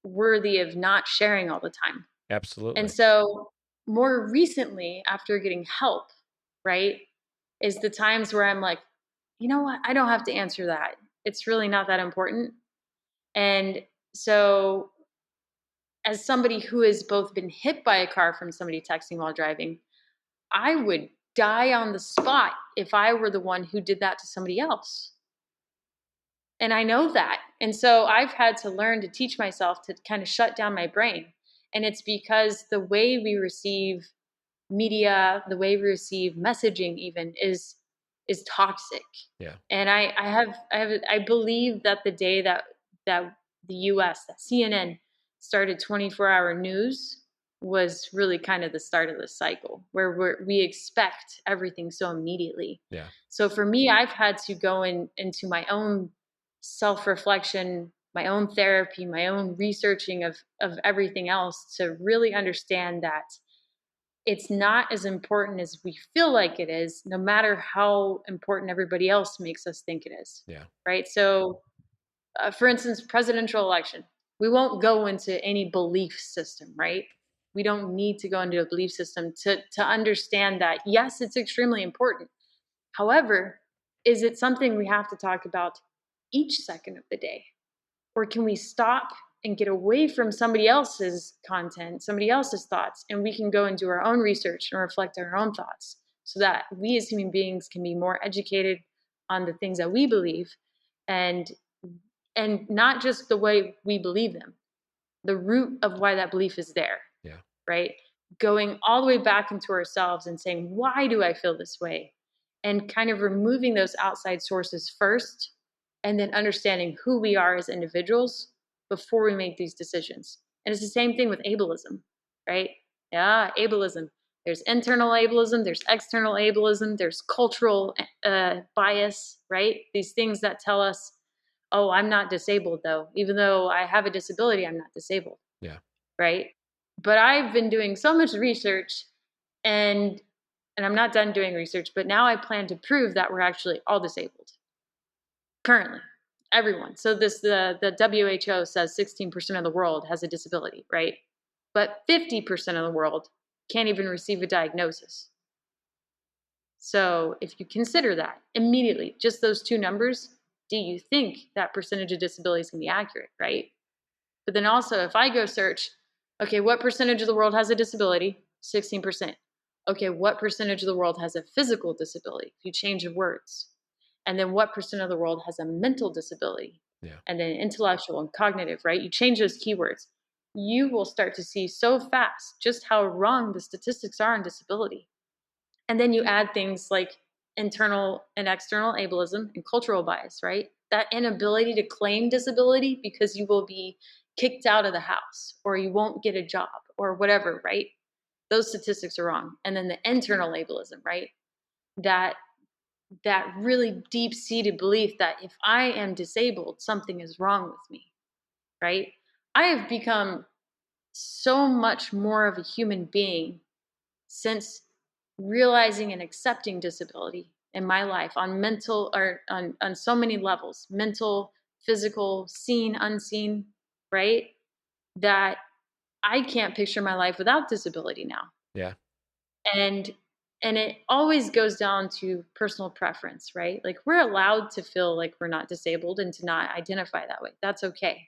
worthy of not sharing all the time. And Absolutely. so, more recently, after getting help, right, is the times where I'm like, you know what? I don't have to answer that. It's really not that important. And so, as somebody who has both been hit by a car from somebody texting while driving, I would die on the spot if I were the one who did that to somebody else. And I know that. And so I've had to learn to teach myself to kind of shut down my brain. And it's because the way we receive media, the way we receive messaging even is toxic. Yeah. And I believe that the day that the US, that CNN started 24-hour news, was really kind of the start of the cycle where we expect everything so immediately. Yeah. So for me, I've had to go into my own self-reflection, my own therapy, my own researching of everything else, to really understand that it's not as important as we feel like it is, no matter how important everybody else makes us think it is. Yeah. Right. So, for instance, presidential election, we won't go into any belief system, right? We don't need to go into a belief system to understand that, yes, it's extremely important. However, is it something we have to talk about each second of the day? Or can we stop and get away from somebody else's content, somebody else's thoughts, and we can go and do our own research and reflect our own thoughts, so that we as human beings can be more educated, on the things that we believe, and not just the way we believe them, the root of why that belief is there. Yeah. Right? Going all the way back into ourselves and saying, why do I feel this way? And kind of removing those outside sources first, and then understanding who we are as individuals before we make these decisions. And it's the same thing with ableism, right? Yeah, ableism. There's internal ableism, there's external ableism, there's cultural bias, right? These things that tell us, oh, I'm not disabled though. Even though I have a disability, I'm not disabled. Yeah. Right? But I've been doing so much research, and I'm not done doing research, but now I plan to prove that we're actually all disabled. Currently, everyone. So the WHO says 16% of the world has a disability, right? But 50% of the world can't even receive a diagnosis. So if you consider that immediately, just those two numbers, do you think that percentage of disabilities can be accurate, right? But then also, if I go search, okay, what percentage of the world has a disability? 16%. Okay, what percentage of the world has a physical disability? If you change the words. And then what percent of the world has a mental disability? Yeah. And then intellectual and cognitive, right? You change those keywords. You will start to see so fast just how wrong the statistics are on disability. And then you add things like internal and external ableism and cultural bias, right? That inability to claim disability because you will be kicked out of the house or you won't get a job or whatever, right? Those statistics are wrong. And then the internal ableism, right? That really deep-seated belief that if I am disabled, something is wrong with me, right? I have become so much more of a human being since realizing and accepting disability in my life on mental or on so many levels, mental, physical, seen, unseen, right? That I can't picture my life without disability now. Yeah. And it always goes down to personal preference, right? Like we're allowed to feel like we're not disabled and to not identify that way. That's okay.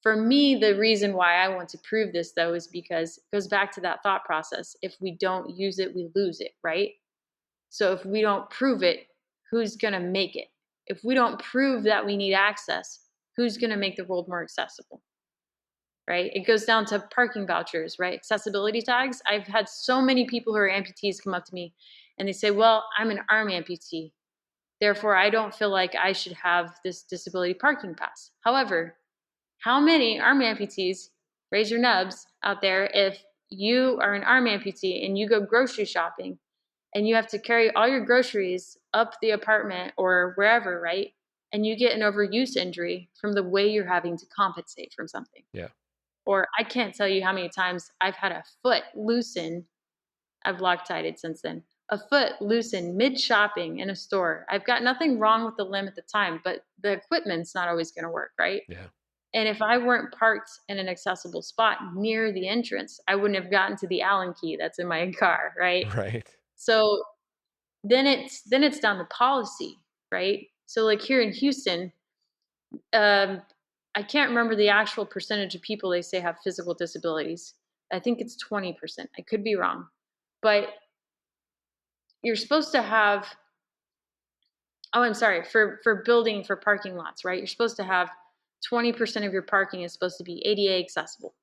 For me, the reason why I want to prove this, though, is because it goes back to that thought process. If we don't use it, we lose it, right? So if we don't prove it, who's going to make it? If we don't prove that we need access, who's going to make the world more accessible, right? It goes down to parking vouchers, right? Accessibility tags. I've had so many people who are amputees come up to me and they say, well, I'm an arm amputee. Therefore, I don't feel like I should have this disability parking pass. However, how many arm amputees, raise your nubs out there, if you are an arm amputee and you go grocery shopping and you have to carry all your groceries up the apartment or wherever, right? And you get an overuse injury from the way you're having to compensate from something. Yeah. Or I can't tell you how many times I've had a foot loosen. I've Loctited since then. A foot loosen mid-shopping in a store. I've got nothing wrong with the limb at the time, but the equipment's not always going to work, right? Yeah. And if I weren't parked in an accessible spot near the entrance, I wouldn't have gotten to the Allen key that's in my car, right? Right. So then it's down to policy, right? So like here in Houston, I can't remember the actual percentage of people they say have physical disabilities. I think it's 20%. I could be wrong. But you're supposed to have, oh, I'm sorry, for building for parking lots, right? You're supposed to have 20% of your parking is supposed to be ADA accessible,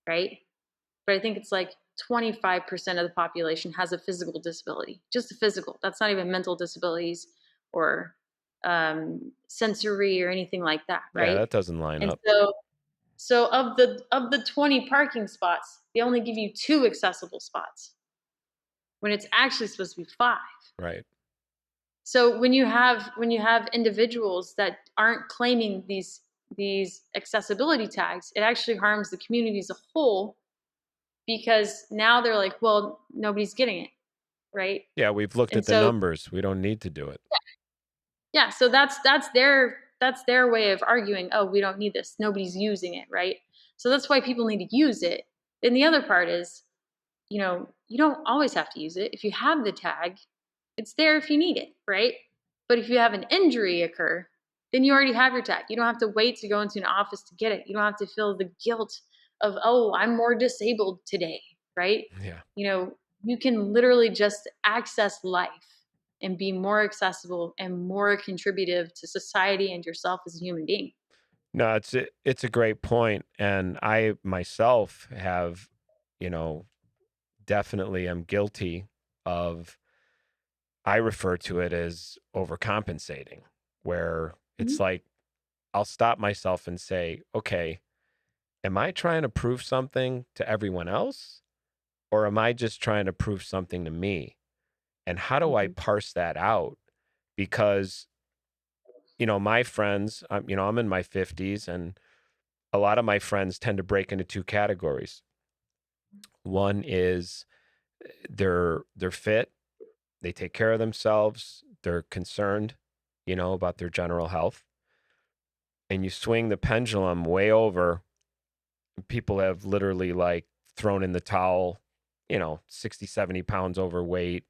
right? But I think it's like 25% of the population has a physical disability, just a physical. That's not even mental disabilities or sensory or anything like that, Yeah, right? that doesn't line And up. so of the 20 parking spots, they only give you 2 accessible spots when it's actually supposed to be 5. Right. So when you have individuals that aren't claiming these accessibility tags, it actually harms the community as a whole, because now they're like, well, nobody's getting it, right? Yeah, we've looked And at the so numbers. We don't need to do it. yeah, so that's their way of arguing, oh, we don't need this. Nobody's using it, right? So that's why people need to use it. And the other part is, you don't always have to use it. If you have the tag, it's there if you need it, right? But if you have an injury occur, then you already have your tag. You don't have to wait to go into an office to get it. You don't have to feel the guilt of, oh, I'm more disabled today, right? Yeah. You can literally just access life. and be more accessible and more contributive to society and yourself as a human being. No, it's a great point, and I myself have, you know, definitely am guilty of. I refer to it as overcompensating, where Mhm. it's like I'll stop myself and say, okay, am I trying to prove something to everyone else, or am I just trying to prove something to me? And how do I Mhm. parse that out? Because, my friends, I'm in my 50s, and a lot of my friends tend to break into two categories. One is they're fit, they take care of themselves, they're concerned, about their general health. And you swing the pendulum way over, people have literally like thrown in the towel, 60, 70 pounds overweight.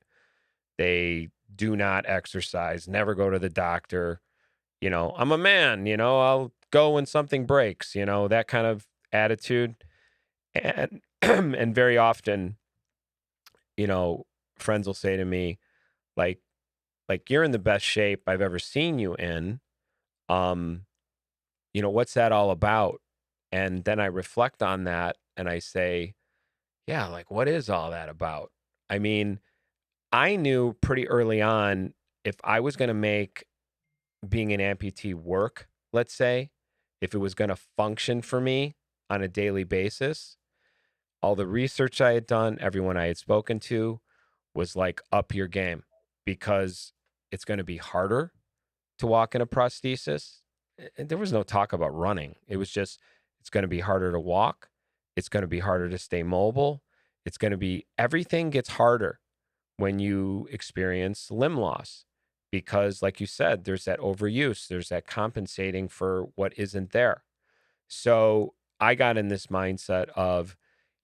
They do not exercise, never go to the doctor. I'm a man, I'll go when something breaks, that kind of attitude. And and very often, you know, friends will say to me, like, you're in the best shape I've ever seen you in. Um, what's that all about? And then I reflect on that and I say, yeah, like, what is all that about? I mean, I knew pretty early on if I was going to make being an amputee work, let's say, if it was going to function for me on a daily basis, all the research I had done, everyone I had spoken to was like, up your game, because it's going to be harder to walk in a prosthesis. And there was no talk about running. It was just, it's going to be harder to walk. It's going to be harder to stay mobile. It's going to be, everything gets harder when you experience limb loss, because, like you said, there's that overuse, there's that compensating for what isn't there. So I got in this mindset of,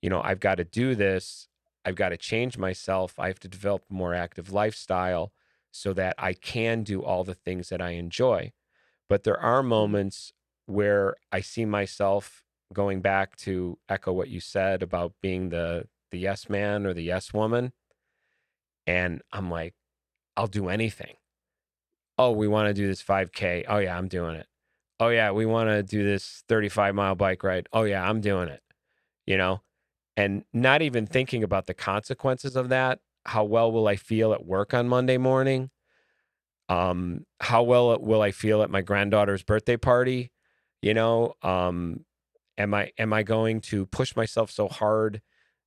I've got to do this. I've got to change myself. I have to develop a more active lifestyle so that I can do all the things that I enjoy. But there are Mhm. moments where I see myself going back to echo what you said about being the yes man or the yes woman. And I'm like, I'll do anything. Oh, we want to do this 5K. Oh, yeah, I'm doing it. Oh, yeah, we want to do this 35-mile bike ride. Oh, yeah, I'm doing it, you know, and not even thinking about the consequences of that. How well will I feel at work on Monday morning? How well will I feel at my granddaughter's birthday party? You know, am I going to push myself so hard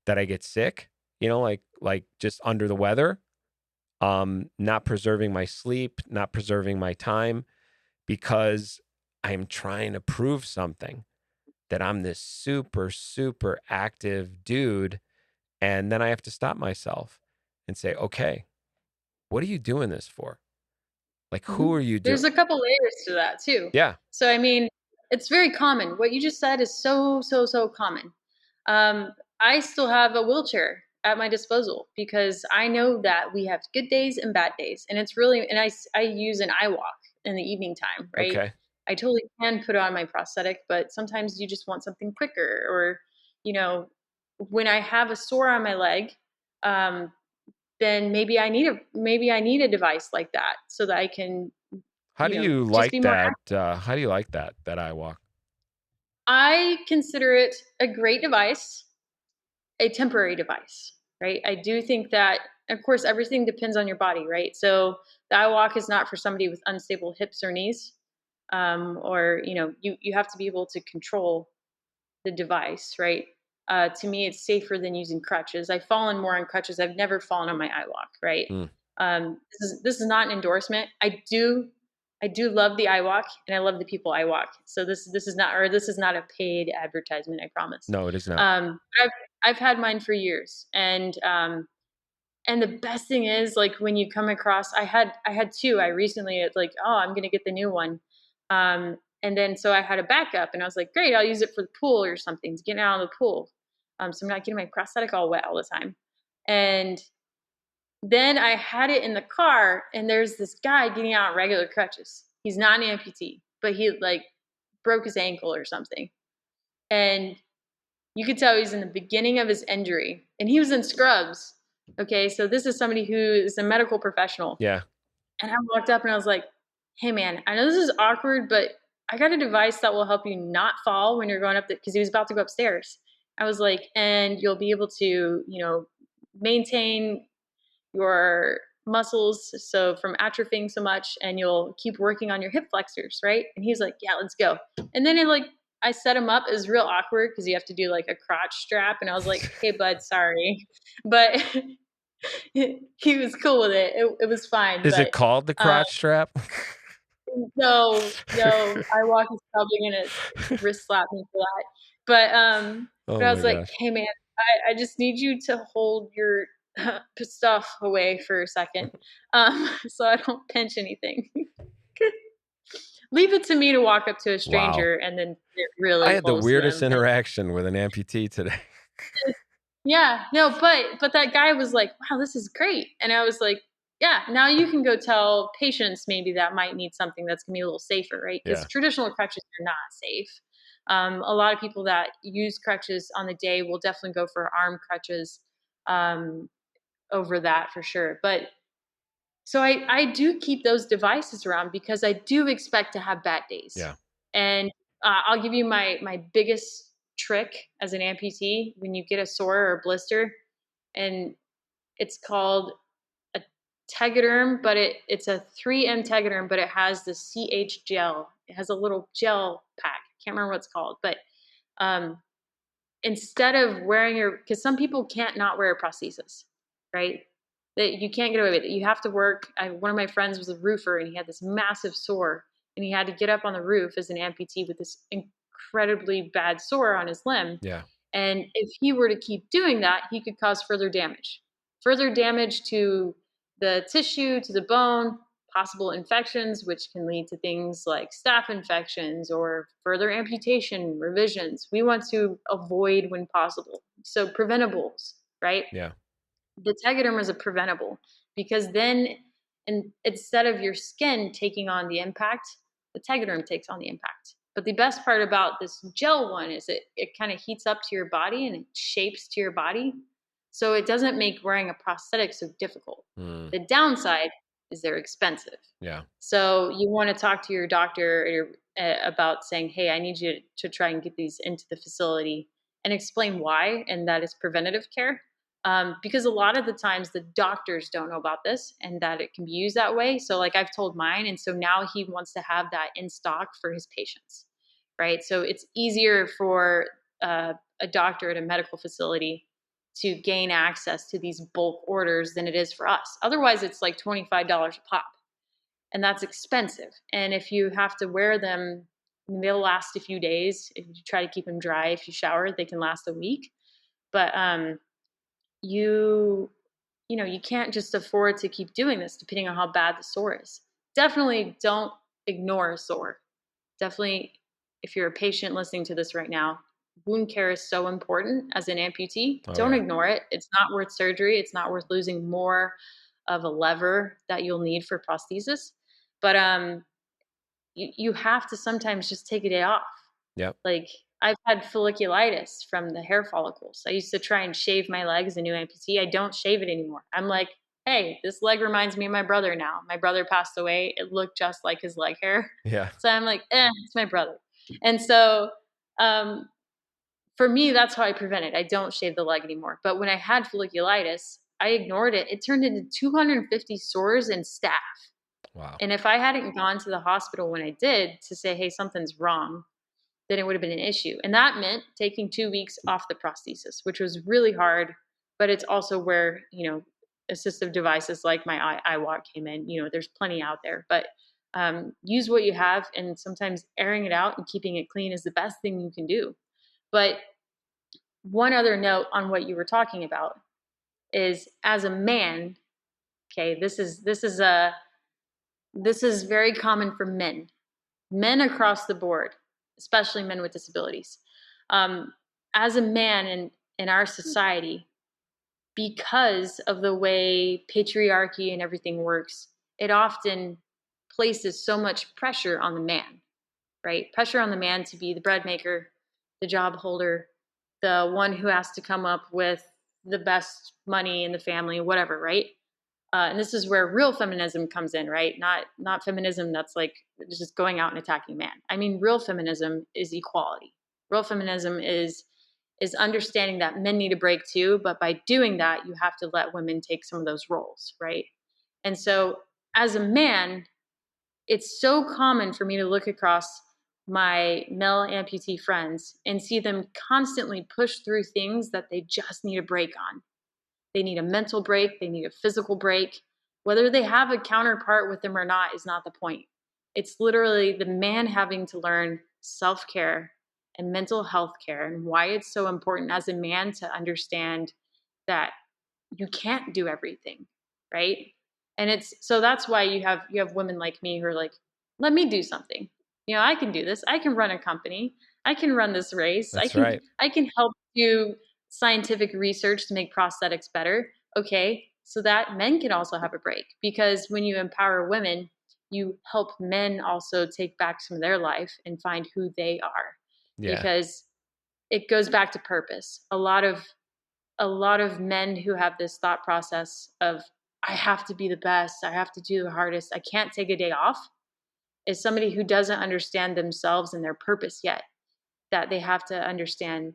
that I get sick? Like just under the weather, not preserving my sleep, not preserving my time, because I'm trying to prove something, that I'm this super, super active dude. And then I have to stop myself and say, okay, what are you doing this for? Like, who Mhm. are you There's doing? a couple layers to that too. Yeah. So, I mean, it's very common. What you just said is so, so, so common. I still have a wheelchair at my disposal because I know that we have good days and bad days. And it's really, and I use an Eyew Walk in the evening time, right? Okay. I totally can put on my prosthetic, but sometimes you just want something quicker. Or, you know, when I have a sore on my leg, um, then maybe I need a device like that so that I can, How do you just like be more that? active. How do you like that I walk? I consider it a great device, a temporary device, right? I do think that, of course, everything depends on your body, right? So the iWalk is not for somebody with unstable hips or knees, or you have to be able to control the device, right? To me, it's safer than using crutches. I've fallen more on crutches. I've never fallen on my iWalk, right? Mm. This is not an endorsement. I do love the iWalk, and I love the people I walk. So this is not a paid advertisement. I promise. No, it is not. I've had mine for years, and the best thing is, like, when you come across, I had two. I recently, like, oh, I'm gonna get the new one, and then so I had a backup, and I was like, great, I'll use it for the pool or something, to get out of the pool, so I'm not getting my prosthetic all wet all the time. And then I had it in the car, and there's this guy getting out on regular crutches. He's not an amputee, but he, like, broke his ankle or something, and you could tell he's in the beginning of his injury, and he was in scrubs. Okay, so this is somebody who is a medical professional. Yeah. And I walked up and I was like, hey man, I know this is awkward, but I got a device that will help you not fall when you're going up because he was about to go upstairs. I was like, and you'll be able to, maintain your muscles so from atrophying so much, and you'll keep working on your hip flexors, right? And he's like, yeah, let's go. And then I set him up. It was real awkward because you have to do like a crotch strap, and I was like, hey bud, sorry. But he was cool with it. It was fine. Is But it called the crotch strap? no, Eyew Walk is probably gonna wrist slap me for that. But Oh I my was like, gosh. hey man, I just need you to hold your stuff away for a second, so I don't pinch anything. Leave it to me to walk up to a Wow. stranger and then it I really had the close to weirdest them. interaction with an amputee today. Yeah, no, but that guy was like, wow, this is great. And I was like, yeah, now you can go tell patients maybe that might need something that's gonna be a little safer, right? Because Yeah. traditional crutches are not safe. A lot of people that use crutches on the day will definitely go for arm crutches over that for sure. But so I do keep those devices around because I do expect to have bad days. Yeah. And I'll give you my biggest trick as an amputee when you get a sore or a blister, and it's called a tegaderm, but it's a 3M tegaderm, but it has the CH gel. It has a little gel pack. Can't remember what it's called, but um, instead of wearing because some people can't not wear a prosthesis, right? That you can't get away with it. You have to work. One of my friends was a roofer, and he had this massive sore, and he had to get up on the roof as an amputee with this incredibly bad sore on his limb. Yeah. And if he were to keep doing that, he could cause further damage to the tissue, to the bone, possible infections, which can lead to things like staph infections or further amputation, revisions. We want to avoid when possible. So preventables, right? Yeah. The tegaderm is a preventable because then instead of your skin taking on the impact, the tegaderm takes on the impact. But the best part about this gel one is it kind of heats up to your body and it shapes to your body. So it doesn't make wearing a prosthetic so difficult. Mm. The downside is they're expensive. Yeah. So you want to talk to your doctor about saying, hey, I need you to try and get these into the facility and explain why, and that is preventative care. Because a lot of the times the doctors don't know about this and that it can be used that way. So like I've told mine, and so now he wants to have that in stock for his patients, right? So it's easier for a doctor at a medical facility to gain access to these bulk orders than it is for us. Otherwise, it's like $25 a pop, and that's expensive. And if you have to wear them, they'll last a few days. If you try to keep them dry, if you shower, they can last a week. But you you can't just afford to keep doing this depending on how bad the sore is. Definitely don't ignore a sore. Definitely, if you're a patient listening to this right now, wound care is so important as an amputee. Oh, Don't yeah. ignore it. It's not worth surgery. It's not worth losing more of a lever that you'll need for prosthesis. But you have to sometimes just take a day off. Yep. Like I've had folliculitis from the hair follicles. I used to try and shave my leg as a new amputee. I don't shave it anymore. I'm like, hey, this leg reminds me of my brother now. My brother passed away. It looked just like his leg hair. Yeah. So I'm like, it's my brother. And so for me, that's how I prevent it. I don't shave the leg anymore. But when I had folliculitis, I ignored it. It turned into 250 sores and staph. Wow. And if I hadn't gone to the hospital when I did to say, hey, something's wrong, then it would have been an issue. And that meant taking 2 weeks off the prosthesis, which was really hard. But it's also where, assistive devices like my Eyew Walk came in. There's plenty out there. But use what you have, and sometimes airing it out and keeping it clean is the best thing you can do. But one other note on what you were talking about is, as a man, okay, this is very common for men across the board, especially men with disabilities. As a man in our society, because of the way patriarchy and everything works, it often places so much pressure on the man, right? Pressure on the man to be the bread maker, the job holder, the one who has to come up with the best money in the family, whatever, right? And this is where real feminism comes in, right? Not feminism that's like just going out and attacking man. I mean, real feminism is equality. Real feminism is understanding that men need a break too, but by doing that, you have to let women take some of those roles, right? And so as a man, it's so common for me to look across my male amputee friends and see them constantly push through things that they just need a break on. They need a mental break, they need a physical break. Whether they have a counterpart with them or not is not the point. It's literally the man having to learn self-care and mental health care, and why it's so important as a man to understand that you can't do everything, right? And it's so that's why you have women like me who are like, let me do something. I can do this. I can run a company. I can run this race. That's right. I can help do scientific research to make prosthetics better. Okay, so that men can also have a break, because when you empower women, you help men also take back some of their life and find who they are. Yeah. Because it goes back to purpose. A lot of men who have this thought process of, I have to be the best, I have to do the hardest, I can't take a day off, is somebody who doesn't understand themselves and their purpose yet, that they have to understand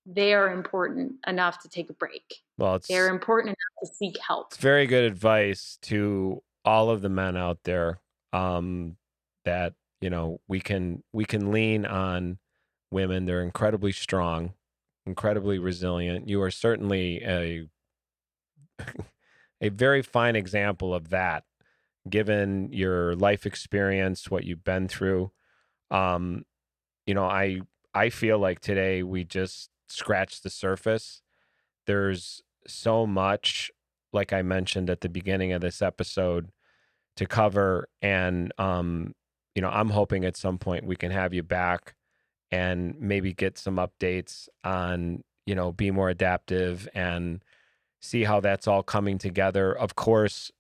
they are important enough to take a break. Well, They're important enough to seek help. It's very good advice to all of the men out there, that, we can lean on women. They're incredibly strong, incredibly resilient. You are certainly a very fine example of that, given your life experience, what you've been through. Um, I feel like today we just scratched the surface. There's so much, like I mentioned at the beginning of this episode, to cover. And, I'm hoping at some point we can have you back and maybe get some updates on, be more adaptive and see how that's all coming together. Of course,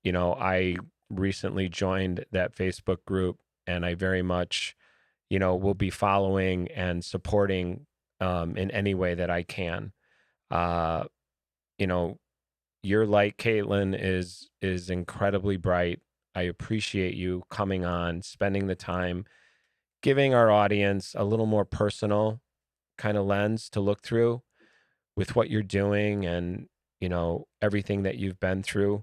I recently joined that Facebook group, and I very much, will be following and supporting in any way that I can. Uh, your light, Caitlin, is incredibly bright. I appreciate you coming on, spending the time, giving our audience a little more personal kind of lens to look through with what you're doing and, everything that you've been through.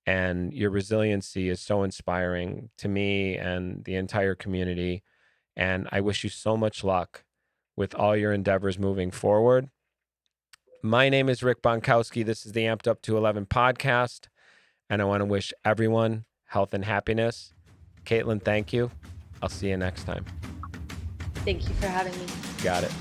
And your resiliency is so inspiring to me and the entire community. And I wish you so much luck with all your endeavors moving forward. My name is Rick Bontkowski. This is the AMP'D UP211 Podcast, and I want to wish everyone health and happiness. Caitlin, thank you. I'll see you next time. Thank you for having me. Got it.